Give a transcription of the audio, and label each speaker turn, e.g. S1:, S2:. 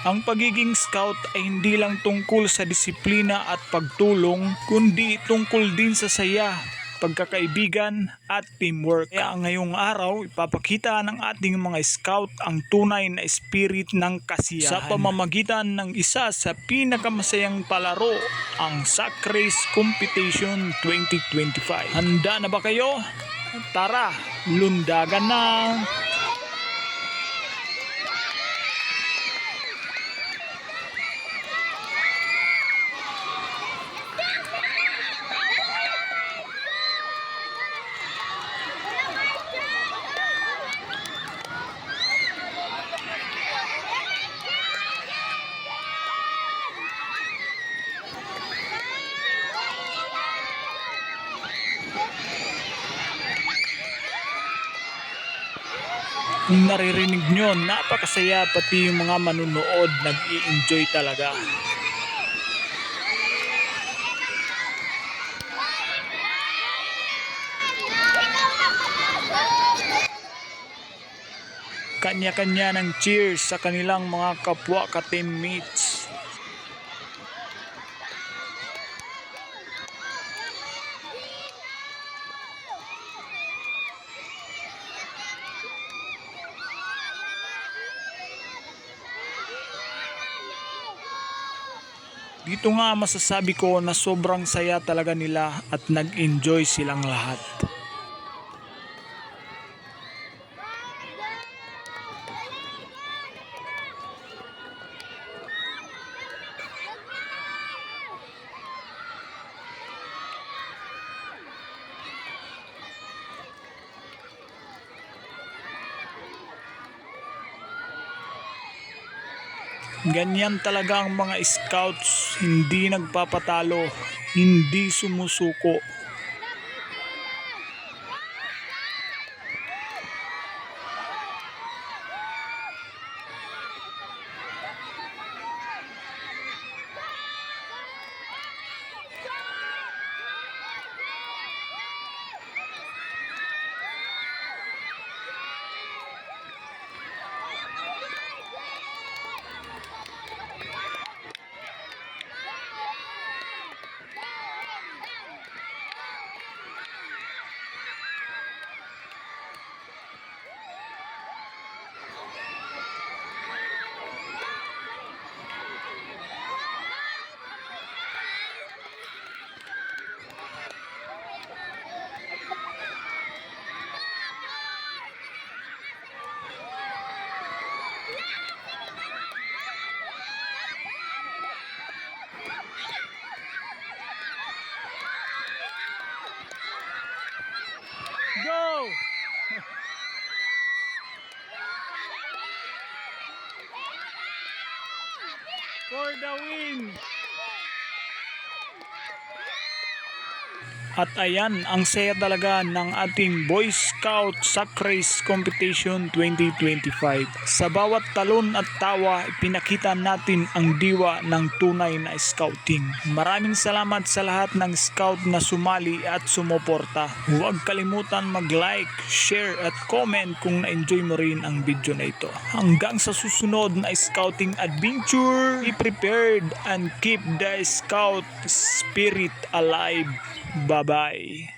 S1: Ang pagiging scout ay hindi lang tungkol sa disiplina at pagtulong, kundi tungkol din sa saya, pagkakaibigan at teamwork. Kaya ngayong araw, ipapakita ng ating mga scout ang tunay na spirit ng kasiyahan sa pamamagitan ng isa sa pinakamasayang palaro, ang Sack Race Competition 2025. Handa na ba kayo? Tara, lundagan na! Kung naririnig nyo, napakasaya, pati yung mga manunood nag-i-enjoy talaga. Kanya-kanya ng cheers sa kanilang mga kapwa ka-teammates. Dito nga masasabi ko na sobrang saya talaga nila at nag-enjoy silang lahat. Ganyan talaga ang mga scouts, hindi nagpapatalo, hindi sumusuko. Go! For the win! At ayan, ang saya talaga ng ating Boy Scout Sack Race Competition 2025. Sa bawat talon at tawa, ipinakita natin ang diwa ng tunay na scouting. Maraming salamat sa lahat ng scout na sumali at sumuporta. Huwag kalimutan mag-like, share at comment kung na-enjoy mo rin ang video na ito. Hanggang sa susunod na scouting adventure, be prepared and keep the scout spirit alive. Bye-bye.